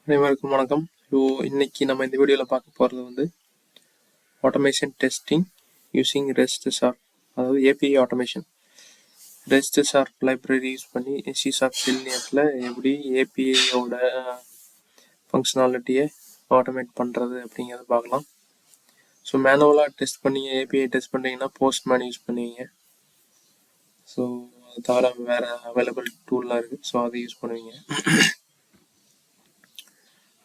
அனைவருக்கும் வணக்கம். இன்னைக்கு நம்ம இந்த வீடியோவில் பார்க்க போகிறது வந்து automation testing using rest sharp, அதாவது API automation. Rest sharp library use பண்ணி சி ஷார்ப் செல்லியத்தில் எப்படி ஏபிஐயோட ஃபங்க்ஷனாலிட்டியை ஆட்டோமேட் பண்ணுறது அப்படிங்கிறத பார்க்கலாம். ஸோ மேனுவலாக டெஸ்ட் பண்ணி ஏபிஐ டெஸ்ட் பண்ணுறீங்கன்னா போஸ்ட்மேன் யூஸ் பண்ணுவீங்க. ஸோ அது தவிர வேறு அவைலபிள் டூல்லாம் இருக்குது, ஸோ அதை யூஸ் பண்ணுவீங்க.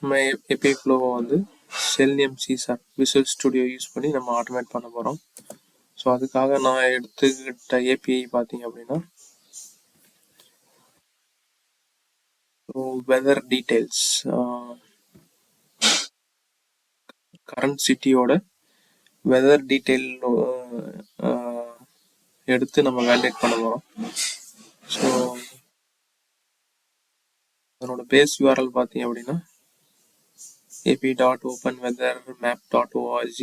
நம்ம ஏபிஐ ஃப்ளோவை வந்து selenium C sharp visual studio use பண்ணி நம்ம ஆட்டோமேட் பண்ண போகிறோம். ஸோ அதுக்காக நான் எடுத்துக்கிட்ட ஏபிஐ பார்த்தீங்க அப்படின்னா வெதர் டீட்டெயில்ஸ், கரண்ட் சிட்டியோட வெதர் டீட்டெயில் எடுத்து நம்ம வேலிடேட் பண்ண போகிறோம். ஸோ அதனோட பேஸ் யூஆர்எல் பார்த்தீங்க அப்படின்னா ap.openweathermap.org,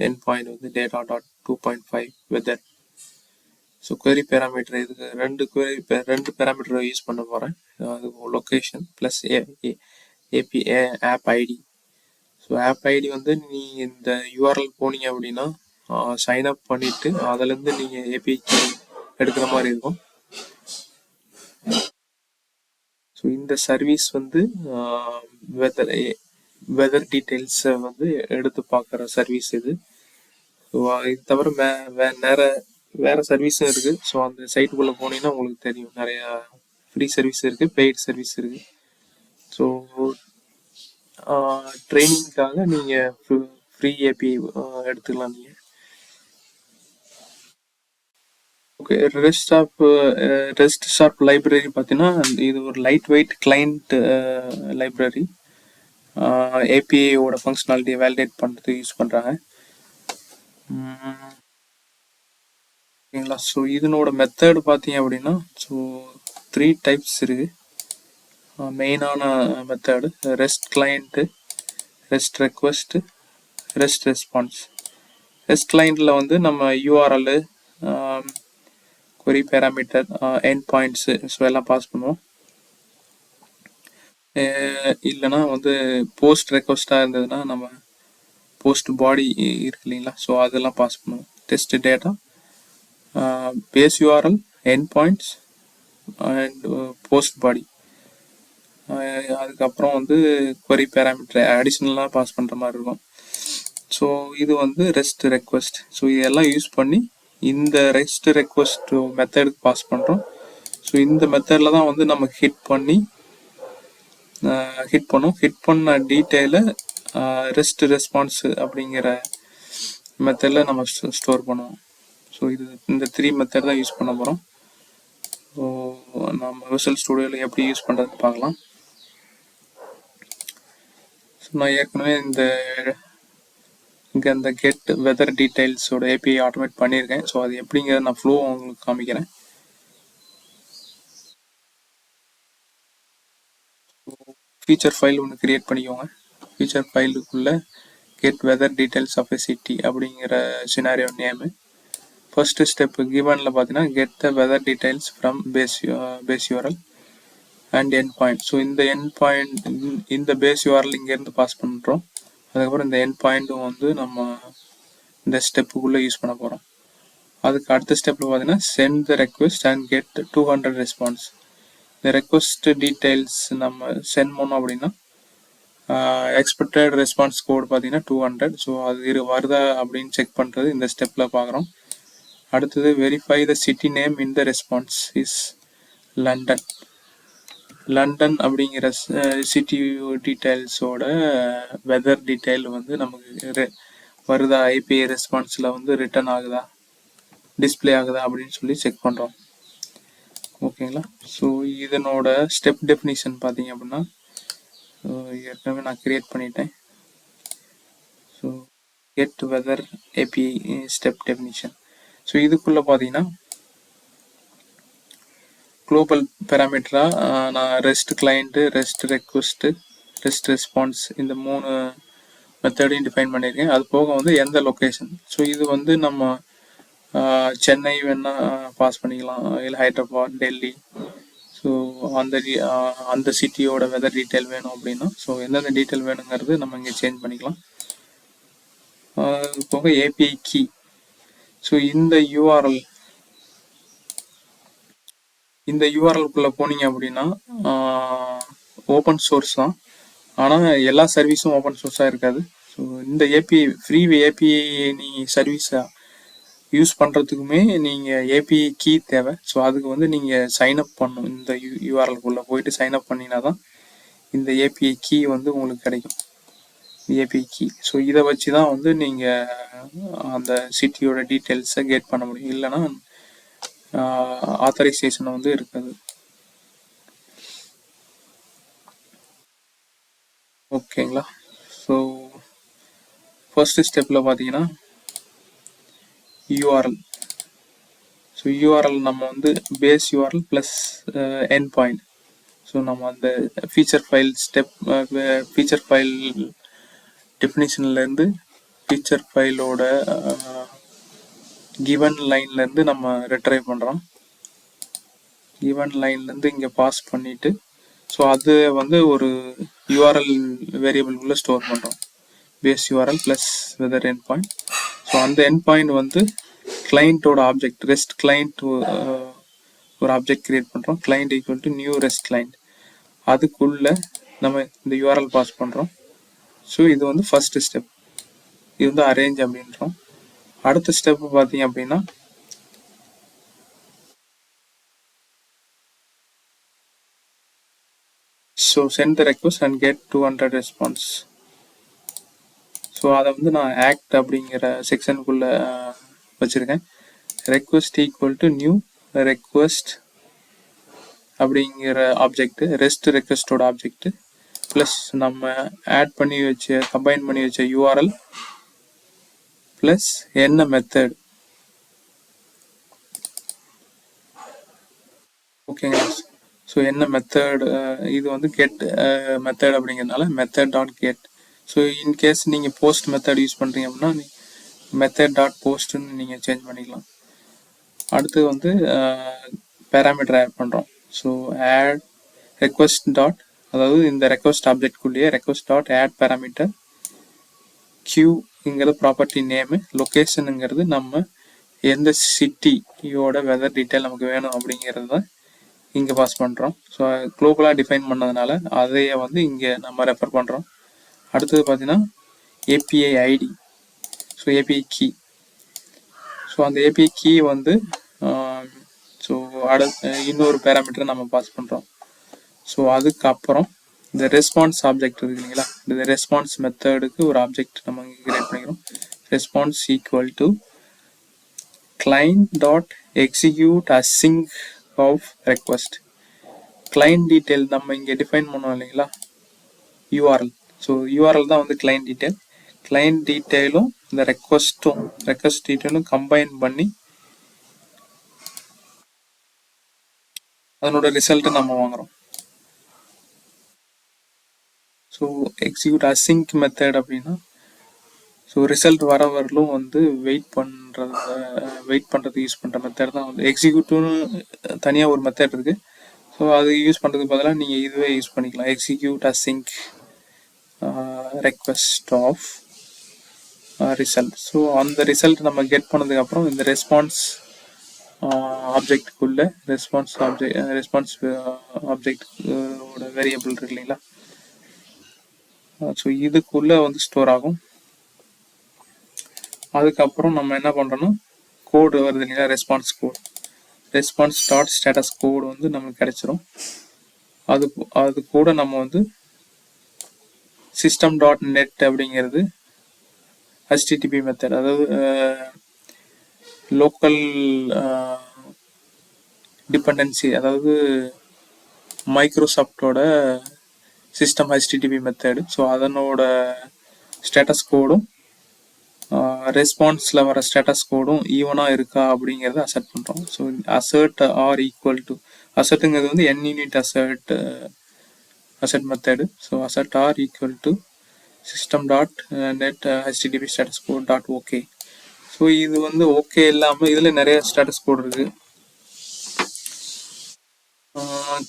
எண்ட் பாயிண்ட் வந்து data.2.5 weather. So query parameter இதுக்கு ரெண்டு பேராமீட்டரை யூஸ் பண்ண போகிறேன். அது location plus A P app. So app ID வந்து நீங்கள் இந்த யூஆர்எல் போனீங்க அப்படின்னா சைன் அப் பண்ணிவிட்டு அதுலேருந்து நீங்கள் ஏபிஐக்கு எடுக்கிற மாதிரி இருக்கும். ஸோ இந்த சர்வீஸ் வந்து வெதர் டீட்டெயில்ஸை வந்து எடுத்து பார்க்குற சர்வீஸ் இது. ஸோ இது தவிர வேறு சர்வீஸும் இருக்குது. ஸோ அந்த சைட்டுக்குள்ளே போனீங்கன்னா உங்களுக்கு தெரியும், நிறையா ஃப்ரீ சர்வீஸ் இருக்குது, பெய்ட் சர்வீஸ் இருக்குது. ஸோ ட்ரைனிங்காக நீங்கள் ஃப்ரீ ஏபிஐ எடுத்துக்கலாம் நீங்கள். ஓகே, ரெஸ்ட் ஷார்ப் லைப்ரரி பார்த்தீங்கன்னா இது ஒரு லைட் வெயிட் கிளைண்ட் லைப்ரரி. ஏபிஐயோட ஃபங்க்ஷனாலிட்டியை வேலிடேட் பண்ணுறதுக்கு யூஸ் பண்ணுறாங்க. ஓகேங்களா. ஸோ இதனோட மெத்தடு பார்த்தீங்க அப்படின்னா ஸோ 3 டைப்ஸ் இருக்குது. மெயினான method rest client, rest request, rest response. Rest கிளைண்ட்டில் வந்து நம்ம URL, query parameter, end points so எல்லாம் பாஸ் பண்ணுவோம். இல்லைனா வந்து போஸ்ட் ரெக்வஸ்ட்டாக இருந்ததுன்னா நம்ம போஸ்ட் பாடி இருக்கு இல்லைங்களா, ஸோ அதெல்லாம் பாஸ் பண்ணுவோம். Test data, base URL, end points and post body. அதுக்கப்புறம் வந்து query பேராமீட்டர் அடிஷ்னலாக பாஸ் பண்ணுற மாதிரி இருக்கும். ஸோ இது வந்து ரெஸ்ட் ரெக்வஸ்ட். ஸோ இதெல்லாம் யூஸ் பண்ணி இந்த ரெஸ்ட் ரெக்வஸ்ட் மெத்தடுக்கு பாஸ் பண்ணுறோம். ஸோ இந்த மெத்தடில் தான் வந்து நம்ம ஹிட் பண்ண டீட்டெயிலை ரெஸ்ட் ரெஸ்பான்ஸ் அப்படிங்கிற மெத்தடில் நம்ம ஸ்டோர் பண்ணுவோம். ஸோ இந்த 3 மெத்தட் தான் யூஸ் பண்ண போகிறோம். ஸோ நம்ம விசுவல் ஸ்டுடியோவில் எப்படி யூஸ் பண்ணுறதுன்னு பார்க்கலாம். ஸோ நான் ஏற்கனவே இங்கே இந்த கெட் வெதர் டீட்டெயில்ஸோட ஏபிஐ ஆட்டோமேட் பண்ணியிருக்கேன். ஸோ அது எப்படிங்கிறத நான் ஃப்ளோ உங்களுக்கு காமிக்கிறேன். ஃபீச்சர் ஃபைல் ஒன்று கிரியேட் பண்ணிக்கோங்க. ஃபீச்சர் ஃபைலுக்குள்ளே get weather details of a city அப்படிங்கிற சினாரியோ நேமு. ஃபர்ஸ்ட் ஸ்டெப்பு கிவனில் பார்த்தீங்கன்னா get the weather details from base URL and end point. So இந்த எண்ட் பாயிண்ட், இந்த பேஸ் யூஆர்எல் இங்கேருந்து பாஸ் பண்ணுறோம். அதுக்கப்புறம் இந்த எண்ட் பாயிண்ட்டும் வந்து நம்ம இந்த ஸ்டெப்புக்குள்ளே யூஸ் பண்ண போகிறோம். அதுக்கு அடுத்த ஸ்டெப்பில் பார்த்தீங்கன்னா send the request and get 200 response. இந்த ரெக்வெஸ்ட் டீட்டெயில்ஸ் நம்ம சென்ட் பண்ணோம் அப்படின்னா எக்ஸ்பெக்டட் ரெஸ்பான்ஸ் கோட் பார்த்தீங்கன்னா 200. ஸோ அது வருதா அப்படின்னு செக் பண்ணுறது இந்த ஸ்டெப்பில் பார்க்குறோம். அடுத்தது verify the city name in the response is London. London அப்படிங்கிற சிட்டி டீட்டெயில்ஸோட வெதர் டீட்டெயில் வந்து நமக்கு வருதா, ஐபிஐ ரெஸ்பான்ஸில் வந்து ரிட்டர்ன் ஆகுதா, டிஸ்பிளே ஆகுதா அப்படின்னு சொல்லி செக் பண்ணுறோம். ஓகேங்களா. ஸோ இதனோட ஸ்டெப் டெஃபினிஷன் பார்த்தீங்க அப்படின்னா ஏற்கனவே நான் கிரியேட் பண்ணிட்டேன். So get weather API step definition. So இதுக்குள்ளே பார்த்தீங்கன்னா குளோபல் பேராமீட்டராக நான் rest client, rest request, rest response இந்த 3 மெத்தடையும் டிஃபைன் பண்ணியிருக்கேன். அது போக வந்து எந்த லொக்கேஷன். ஸோ இது வந்து நம்ம சென்னை வேணால் பாஸ் பண்ணிக்கலாம், இல்லை ஹைதராபாத், டெல்லி. ஸோ அந்த சிட்டியோட வெதர் டீட்டெயில் வேணும் அப்படின்னா ஸோ எந்தெந்த டீட்டெயில் வேணுங்கிறது நம்ம இங்கே சேஞ்ச் பண்ணிக்கலாம். போக ஏபிஐ கீ. ஸோ இந்த யூஆர்எல்குள்ளே போனீங்க அப்படின்னா ஓப்பன் சோர்ஸ் தான், ஆனால் எல்லா சர்வீஸும் ஓப்பன் சோர்ஸாக இருக்காது. ஸோ இந்த ஃப்ரீ ஏபிஐ நீ சர்வீஸை யூஸ் பண்ணுறதுக்குமே நீங்கள் ஏபிஐ கீ தேவை. ஸோ அதுக்கு நீங்கள் சைன்அப் பண்ணணும். இந்த யூஆர்எல்குள்ளே போயிட்டு சைன்அப் பண்ணினா தான் இந்த ஏபிஐ கீ உங்களுக்கு கிடைக்கும், ஏபிஐ கீ. ஸோ இதை வச்சு தான் நீங்கள் அந்த சிட்டியோட டீட்டெயில்ஸை கெட் பண்ண முடியும், இல்லைன்னா ஆத்தரைசேஷன் இருக்காது. ஓகேங்களா? ஸோ ஃபர்ஸ்ட் ஸ்டெப்பில் பார்த்தீங்கன்னா யூஆர்எல். ஸோ யூஆர்எல் நம்ம base URL plus end point. So நம்ம அந்த ஃபீச்சர் ஃபைல் டெஃபினிஷன்லேருந்து ஃபீச்சர் ஃபைலோட கிவன் லைன்லேருந்து நம்ம ரிட்ரைவ் பண்ணுறோம். கிவன் லைன்லேருந்து இங்கே பாஸ் பண்ணிவிட்டு ஸோ அது ஒரு யூஆர்எல் வேரியபிள்குள்ளே ஸ்டோர் பண்ணுறோம். Base URL plus weather end point. So அந்த எண்ட் பாயிண்ட் கிளைண்ட்டோட ஆப்ஜெக்ட், ரெஸ்ட் கிளைண்ட் ஒரு ஆப்ஜெக்ட் கிரியேட் பண்ணுறோம். Client equal to new rest client. அதுக்குள்ளே நம்ம இந்த யூஆர்எல் பாஸ் பண்ணுறோம். ஸோ இது ஃபர்ஸ்ட் ஸ்டெப். இது அரேஞ்ச் அப்படின்றோம். அடுத்த ஸ்டெப் பார்த்தீங்க அப்படின்னா so send the request and get 200 response. So அதை நான் ஆக்ட் அப்படிங்கிற செக்ஷனுக்குள்ளே வச்சுருக்கேன். Request equal to new request அப்படிங்கிற ஆப்ஜெக்ட், ரெஸ்ட் ரெக்வஸ்டோட ஆப்ஜெக்ட் ப்ளஸ் நம்ம கம்பைன் பண்ணி வச்ச யூஆர்எல் ப்ளஸ் என்ன மெத்தட். ஓகேங்களா? ஸோ என்ன மெத்தட், இது கெட் மெத்தட் அப்படிங்கிறதுனால method dot get. So in case நீங்கள் போஸ்ட் மெத்தட் யூஸ் பண்ணுறீங்க அப்படின்னா மெத்தட் டாட் போஸ்ட்னு நீங்கள் சேஞ்ச் பண்ணிக்கலாம். அடுத்து பேராமீட்டர் ஆட் பண்ணுறோம். ஸோ ஆட் ரெக்வஸ்ட் டாட், அதாவது இந்த ரெக்வஸ்ட் ஆப்ஜெக்ட்குள்ளேயே ரெக்வஸ்ட் டாட் ஆட் பேராமீட்டர், கியூங்கிறது ப்ராப்பர்ட்டி நேமு, லொக்கேஷனுங்கிறது நம்ம எந்த சிட்டியோட வெதர் டீட்டெயில் நமக்கு வேணும் அப்படிங்கிறத இங்கே பாஸ் பண்ணுறோம். ஸோ குளோபலாக டிஃபைன் பண்ணதுனால அதையே இங்கே நம்ம ரெஃபர் பண்ணுறோம். அடுத்தது பார்த்தீங்கன்னா API ID, so API key. So அந்த ஏபிஐ கீ ஸோ இன்னொரு பேராமீட்டர் நம்ம பாஸ் பண்ணுறோம். ஸோ அதுக்கப்புறம் இந்த ரெஸ்பான்ஸ் ஆப்ஜெக்ட் இருக்கு இல்லைங்களா, இந்த ரெஸ்பான்ஸ் மெத்தடுக்கு ஒரு ஆப்ஜெக்ட் நம்ம இங்கே கிரியேட் பண்ணிக்கிறோம். Response equal to client dot execute async of request. Client detail நம்ம இங்கே டிஃபைன் பண்ணோம் இல்லைங்களா, யூஆர்எல். ஸோ யூஆர்எல் தான் கிளைண்ட் டீட்டெயில். கிளைண்ட் டீட்டெயிலும் இந்த ரெக்வஸ்ட் டீட்டெயிலும் கம்பைன் பண்ணி அதனோட ரிசல்ட்டை நம்ம வாங்குறோம். ஸோ எக்ஸிக்யூட் அசிங்க் மெத்தட் அப்படின்னா ஸோ ரிசல்ட் வரலும் வெயிட் பண்ணுறதுக்கு யூஸ் பண்ணுற மெத்தட் தான் எக்ஸிக்யூட்னு தனியாக ஒரு மெத்தட் இருக்குது. ஸோ அது யூஸ் பண்ணுறதுக்கு பதிலாக நீங்கள் இதுவே யூஸ் பண்ணிக்கலாம். Execute async request of result. So அந்த ரிசல்ட் நம்ம கெட் பண்ணதுக்கப்புறம் இந்த ரெஸ்பான்ஸ் ஆப்ஜெக்டுக்குள்ளே ரெஸ்பான்ஸ் ஆப்ஜெக்டோட வேரியபிள் இருக்கு இல்லைங்களா, ஸோ இதுக்குள்ளே ஸ்டோர் ஆகும். அதுக்கப்புறம் நம்ம என்ன பண்ணுறோன்னா கோடு வருது இல்லைங்களா, ரெஸ்பான்ஸ் டாட் ஸ்டேட்டஸ் கோடு நமக்கு கிடைச்சிரும். அது கூட நம்ம சிஸ்டம் டாட் நெட் அப்படிங்கிறது ஹெச்டிடிபி மெத்தட், அதாவது லோக்கல் டிபெண்டன்சி, அதாவது மைக்ரோசாஃப்டோட சிஸ்டம் ஹெச்டிடிபி மெத்தடு. ஸோ அதனோட ஸ்டேட்டஸ் கோடும் ரெஸ்பான்ஸில் வர ஸ்டேட்டஸ் கோடும் ஈவனாக இருக்கா அப்படிங்கிறத அசர்ட் பண்ணுறோம். So assert are equal to, அசர்ட்டுங்கிறது n unit assert method. So assert are equal to system dot net HTTP status code dot OK. So இது ஓகே இல்லாமல் இதில் நிறைய ஸ்டேட்டஸ் கோட் இருக்குது.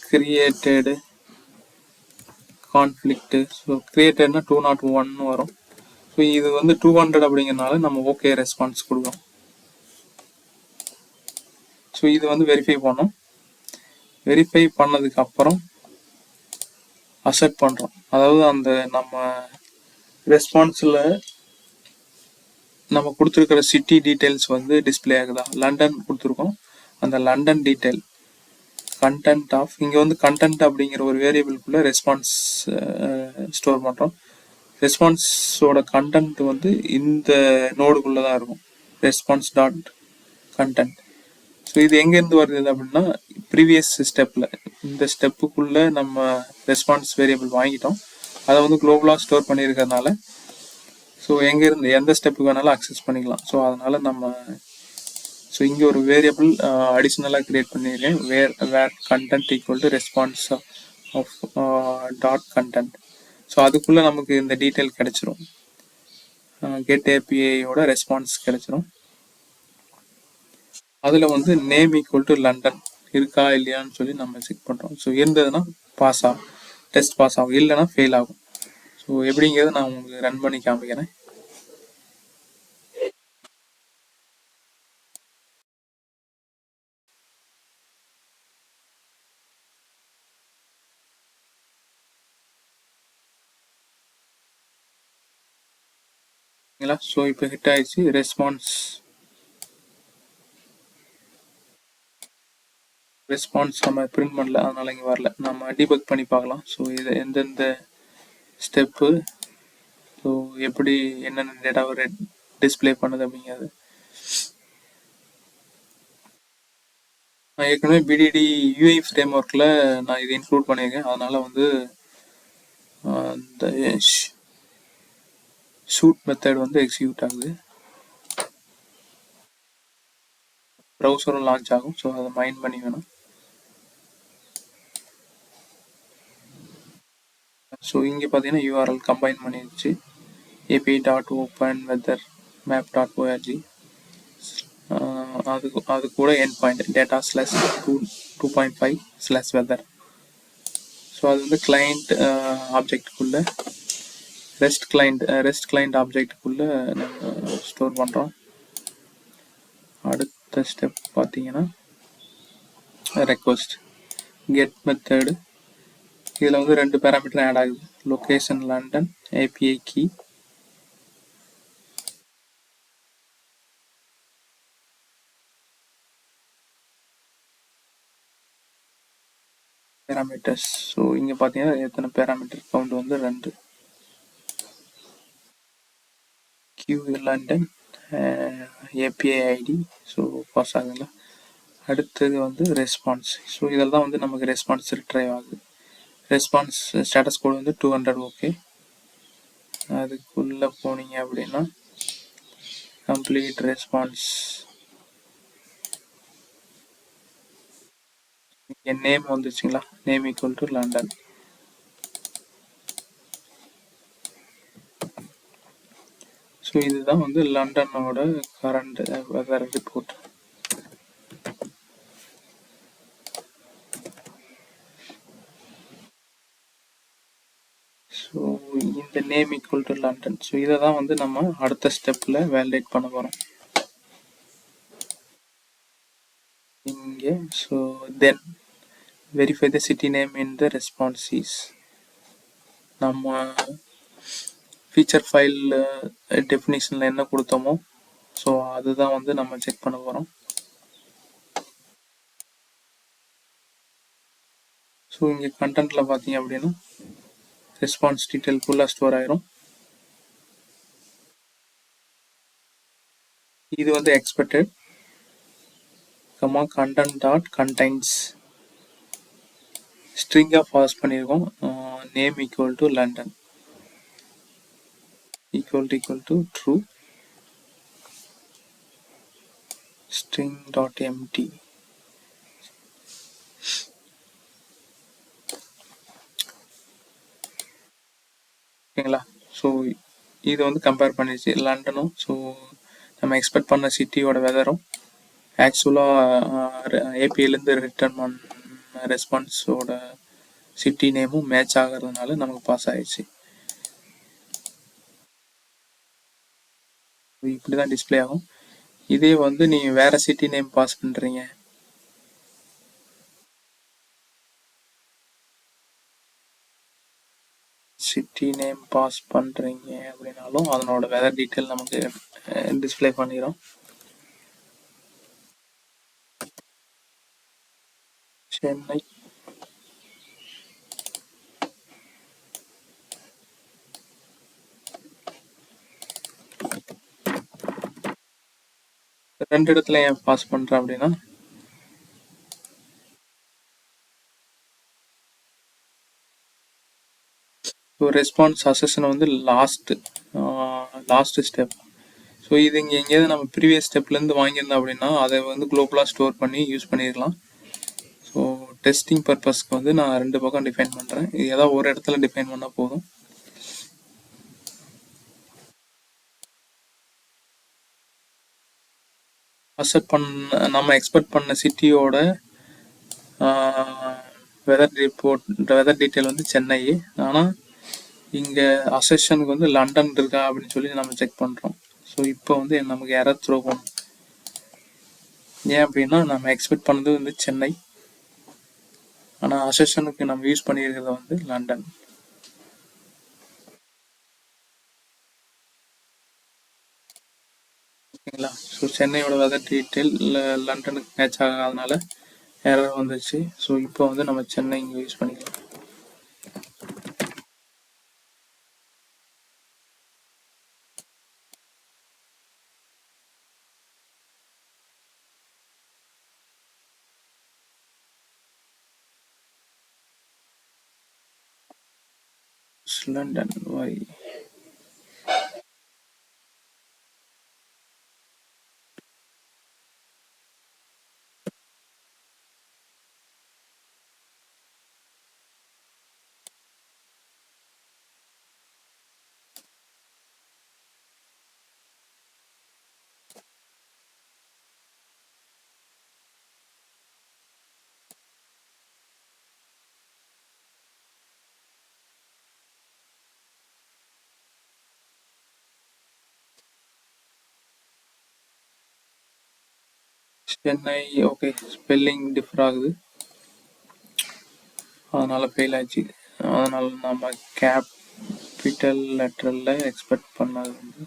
கிரியேட்டடு கான்ஃப்ளிக்ட். ஸோ கிரியேட்டட்னா 201 வரும். ஸோ இது வந்து 200 அப்படிங்கிறனால நம்ம ஓகே ரெஸ்பான்ஸ் கொடுக்குறோம். ஸோ இது வந்து வெரிஃபை பண்ணோம். வெரிஃபை பண்ணதுக்கு அப்புறம் அசெப்ட் பண்ணுறோம். அதாவது அந்த நம்ம ரெஸ்பான்ஸில் நம்ம கொடுத்துருக்கிற சிட்டி டீட்டெயில்ஸ் வந்து டிஸ்பிளே ஆகுதா. லண்டன் கொடுத்துருக்கோம். அந்த லண்டன் டீட்டெயில் கண்டென்ட் ஆஃப், இங்கே வந்து கண்டென்ட் அப்படிங்கிற ஒரு வேரியபிள்குள்ளே ரெஸ்பான்ஸ் ஸ்டோர் பண்ணுறோம். ரெஸ்பான்ஸோட கண்டென்ட் வந்து இந்த நோடுக்குள்ளே தான் இருக்கும், ரெஸ்பான்ஸ் டாட் கண்டென்ட். ஸோ இது எங்கேருந்து வருது அப்படின்னா ப்ரீவியஸ் ஸ்டெப்பில், இந்த ஸ்டெப்புக்குள்ளே நம்ம ரெஸ்பான்ஸ் வேரியபிள் வாங்கிட்டோம். அதை வந்து குளோபலாக ஸ்டோர் பண்ணியிருக்கிறதுனால ஸோ எங்கேருந்து எந்த ஸ்டெப்புக்கு வேணாலும் அக்சஸ் பண்ணிக்கலாம். ஸோ அதனால் நம்ம ஸோ இங்கே ஒரு வேரியபிள் அடிஷ்னலாக க்ரியேட் பண்ணியிருக்கேன், var content equal to response of dot content. So அதுக்குள்ளே நமக்கு இந்த டீட்டெயில் கிடைச்சிரும், கெட் ஏபிஐயோட ரெஸ்பான்ஸ் கிடைச்சிரும். அதில் வந்து நேம் ஈக்குவல் டு லண்டன் இருக்கா இல்லையான்னு சொல்லி நம்ம செக் பண்ணுறோம். ஸோ இருந்ததுன்னா பாஸ் ஆகும், டெஸ்ட் பாஸ் ஆகும், இல்லைன்னா ஃபெயில் ஆகும். ஸோ எப்படிங்கிறத நான் உங்களுக்கு ரன் பண்ணி காமிக்கிறேன். ஸோ இப்போ ஹிட் ஆயிடுச்சு, ரெஸ்பான்ஸ் நம்ம பிரிண்ட் பண்ணல, அதனால இங்கே வரல. நம்ம டீபக் பண்ணி பார்க்கலாம். ஸோ இது எந்தெந்த ஸ்டெப்பு, ஸோ எப்படி என்னென்ன டேட்டாவை டிஸ்பிளே பண்ணுது அப்படிங்கிறது. நான் ஏற்கனவே பிடிடி யூஐ ஃப்ரேம் ஒர்க்கில் நான் இதை இன்க்ளூட் பண்ணியிருக்கேன். அதனால் வந்து இந்த ஷூட் மெத்தட் வந்து எக்ஸிக்யூட் ஆகுது, ப்ரௌசரும் லான்ச் ஆகும். ஸோ அதை மைண்ட் பண்ணி வேணும். ஸோ இங்கே பார்த்தீங்கன்னா யூஆர்எல் கம்பைன் பண்ணிடுச்சு, api.openweathermap.org. அது கூட எண்ட் பாயிண்ட் data/2.5/weather. ஸோ அது வந்து கிளைண்ட் ஆப்ஜெக்டுக்குள்ளே ரெஸ்ட் கிளைண்ட் ஆப்ஜெக்டுக்குள்ளே நம்ம ஸ்டோர் பண்ணுறோம். அடுத்த ஸ்டெப் பார்த்தீங்கன்னா ரெக்வஸ்ட் கெட் மெத்தடு. இதில் வந்து 2 பேராமீட்டர் ஆட் ஆகுது, location London, API key. Parameters, so இங்கே பார்த்தீங்கன்னா எத்தனை பேராமீட்டர் கவுண்ட் வந்து 2. Q London, API ID, so pass ஆகுங்களா. அடுத்தது வந்து ரெஸ்பான்ஸ். ஸோ இதில் தான் வந்து நமக்கு ரெஸ்பான்ஸ் ரிட்ரைவ் ஆகுது. ரெஸ்பான்ஸ் ஸ்டேட்டஸ் கோடு வந்து 200 ஓகே. அதுக்குள்ளே போனீங்க அப்படின்னா கம்ப்ளீட் ரெஸ்பான்ஸ், என் நேம் வந்துச்சுங்களா, name equal to London. So இதுதான் வந்து லண்டனோட கரண்ட் வெதர் ரிப்போர்ட். ஸோ இந்த name equal to London. So இதை தான் வந்து நம்ம அடுத்த ஸ்டெப்பில் வேலிடேட் பண்ண போகிறோம் இங்கே. So then verify the city name in the responses. நம்ம ஃபீச்சர் ஃபைல் டெஃபினிஷனில் என்ன கொடுத்தோமோ ஸோ அதுதான் வந்து நம்ம செக் பண்ண போகிறோம். ஸோ இங்கே கண்டென்ட்டில் பார்த்தீங்க அப்படின்னா ரெஸ்பான்ஸ் டீட்டெயில் ஃபுல்லாக ஸ்டோர் ஆயிரும். இது வந்து expected comma content dot contains ஸ்ட்ரிங்காக பாஸ் பண்ணியிருக்கோம், name equal to London equal to true string dot empty. ஓகேங்களா. ஸோ இது வந்து கம்பேர் பண்ணிடுச்சு லண்டனும். ஸோ நம்ம எக்ஸ்பெக்ட் பண்ண சிட்டியோட வெதரும் ஆக்சுவலாக ஏபிஐலேருந்து ரிட்டர்ன் பண்ண ரெஸ்பான்ஸோட சிட்டி நேமும் மேட்ச் ஆகிறதுனால நமக்கு பாஸ் ஆயிடுச்சு. இப்படி தான் டிஸ்பிளே ஆகும். இதே வந்து நீங்கள் வேறு சிட்டி நேம் பாஸ் பண்ணுறீங்க, அப்படின்னாலும் அதனோட வெதர் டீட்டெயில் நமக்கு டிஸ்பிளே பண்ணிடும். சென்னை, ரெண்டு இடத்துல ஏன் பாஸ் பண்ணுறேன் அப்படின்னா, ரெஸ்பான்ஸ் அசஷனை வந்து லாஸ்ட் ஸ்டெப். ஸோ இது இங்கே எங்கேயாவது நம்ம ப்ரீவியஸ் ஸ்டெப்லேருந்து வாங்கியிருந்தோம் அப்படின்னா அதை வந்து குளோபலாக ஸ்டோர் பண்ணி யூஸ் பண்ணிடலாம். ஸோ டெஸ்டிங் பர்பஸ்க்கு வந்து நான் ரெண்டு பக்கம் டிஃபைன் பண்ணுறேன். இது ஏதாவது ஒரு இடத்துல டிஃபைன் பண்ணால் போதும். நம்ம எக்ஸ்பெக்ட் பண்ண சிட்டியோட வெதர் டீட்டெயில் வந்து சென்னை. ஆனால் இங்கே அசெஷனுக்கு வந்து லண்டன் இருக்கா அப்படின்னு சொல்லி நம்ம செக் பண்ணுறோம். ஸோ இப்போ வந்து நமக்கு எரர் த்ரோ பண்ணும். ஏன் அப்படின்னா நம்ம எக்ஸ்பெக்ட் பண்ணது வந்து சென்னை, ஆனால் அசெஷனுக்கு நம்ம யூஸ் பண்ணியிருக்கிறது வந்து லண்டன். ஓகேங்களா? ஸோ சென்னையோட வெதர் டீட்டெயில் லண்டனுக்கு மேட்ச் ஆகாதனால எரர் வந்துச்சு. ஸோ இப்போ வந்து நம்ம சென்னை இங்கே யூஸ் பண்ணிக்கலாம். London why? Chennai okay, spelling differ ஆகுது, அதனால ஃபெயில் ஆச்சு. அதனால நம்ம கேபிட்டல் லெட்டரில் எக்ஸ்பெக்ட் பண்ணது வந்து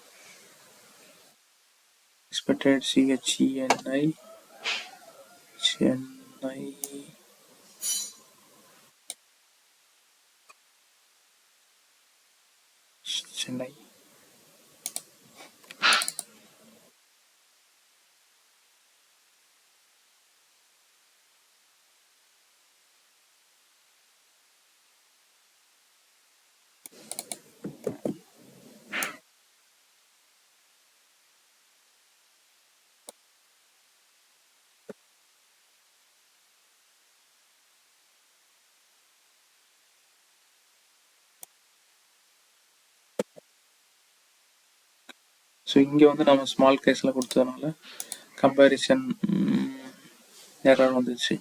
expected CHENI Chennai Chennai. So இங்கே வந்து நம்ம ஸ்மால் கேஸில் கொடுத்ததுனால கம்பேரிசன் எரர் வந்துச்சு.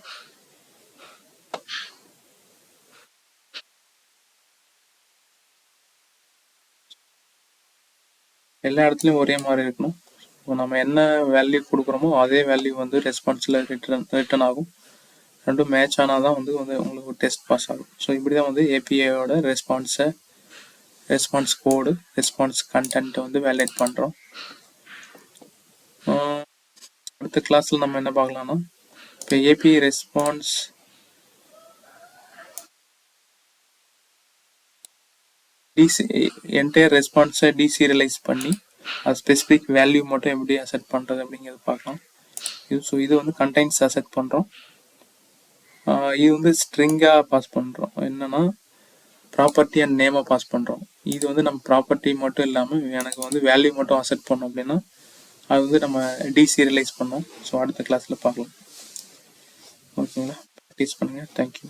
எல்லா இடத்துலையும் ஒரே மாதிரி இருக்கணும். ஸோ நம்ம என்ன வேல்யூ கொடுக்குறோமோ அதே வேல்யூ வந்து ரெஸ்பான்ஸில் ரிட்டர்ன் ஆகும். ரெண்டும் மேட்ச் ஆனால் தான் வந்து உங்களுக்கு டெஸ்ட் பாஸ் ஆகும். ஸோ இப்படி தான் வந்து ஏபிஐயோட ரெஸ்பான்ஸ் கோடு, ரெஸ்பான்ஸ் கண்டென்ட்டை வந்து வேலிடேட் பண்ணுறோம். அடுத்த கிளாஸில் நம்ம என்ன பார்க்கலாம்னா, இப்போ ஏபிஐ ரெஸ்பான்ஸ் என்டையர் ரெஸ்பான்ஸை டீசீரியலைஸ் பண்ணி அது ஸ்பெசிஃபிக் வேல்யூ மட்டும் எப்படி அசெட் பண்ணுறது அப்படிங்கிறது பார்க்கலாம். இது வந்து கண்டெய்ன்ஸ் அசெட் பண்ணுறோம். இது வந்து ஸ்ட்ரிங்காக பாஸ் பண்ணுறோம். என்னன்னா ப்ராப்பர்ட்டி அண்ட் நேமை பாஸ் பண்ணுறோம். இது வந்து நம்ம ப்ராப்பர்ட்டி மட்டும் இல்லாமல் எனக்கு வந்து வேல்யூ மட்டும் அசெட் பண்ணோம் அப்படின்னா அது வந்து நம்ம டீசீரியலைஸ் பண்ணோம். ஸோ அடுத்த கிளாஸில் பார்க்கலாம். ஓகேங்களா? ப்ராக்டிஸ் பண்ணுங்கள். தேங்க்யூ.